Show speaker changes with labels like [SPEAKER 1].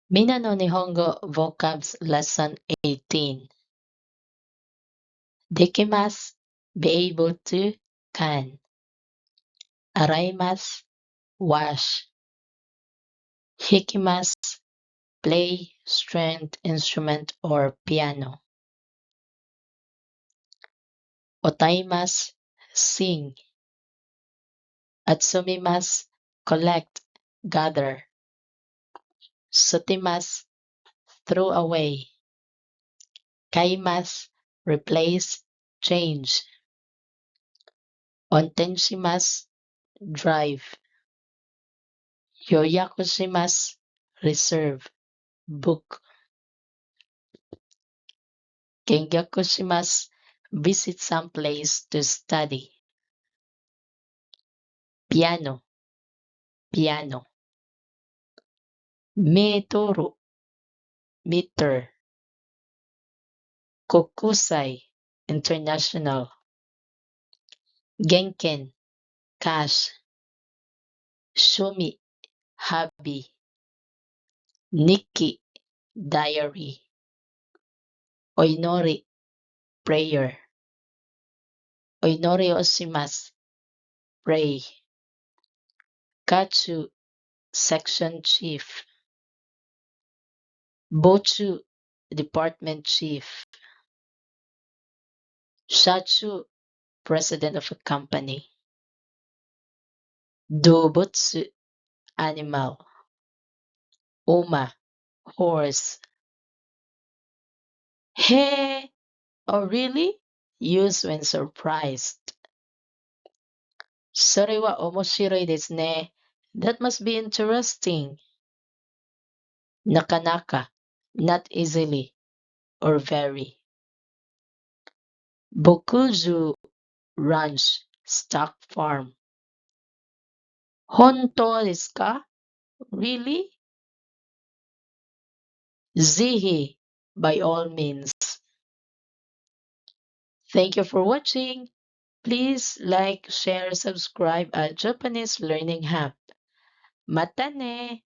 [SPEAKER 1] Mina no Nihongo Vocabs Lesson 18. Dekimasu, be able to, can. Araimasu, wash. Hikimasu, play stringed instrument or piano. Otaimasu, sing. Atsumimasu, collect, gather. Sutimasu, throw away. Kaimasu, replace, change. Ontenshimasu, drive. Yoyakushimasu, reserve, book. Kengakushimasu, visit some place to study. Piano, piano. Metoru, meter. Kokusai, international. Genken, cash. Shumi, hobby. Nikki, diary. Oinori, prayer. Oinori oshimasu, pray. Kachu, section chief. Bochu, department chief. Shachu, president of a company. Dobutsu, animal. Uma, horse. Hey, oh really? Use when surprised. Sore wa omoshiroi desu ne. That must be interesting. Nakanaka, not easily or very. Bokuju, ranch, stock farm. Honto desu ka? Really? Zihi, by all means. Thank you for watching. Please like, share, subscribe at Japanese Learning Hub. Mata ne!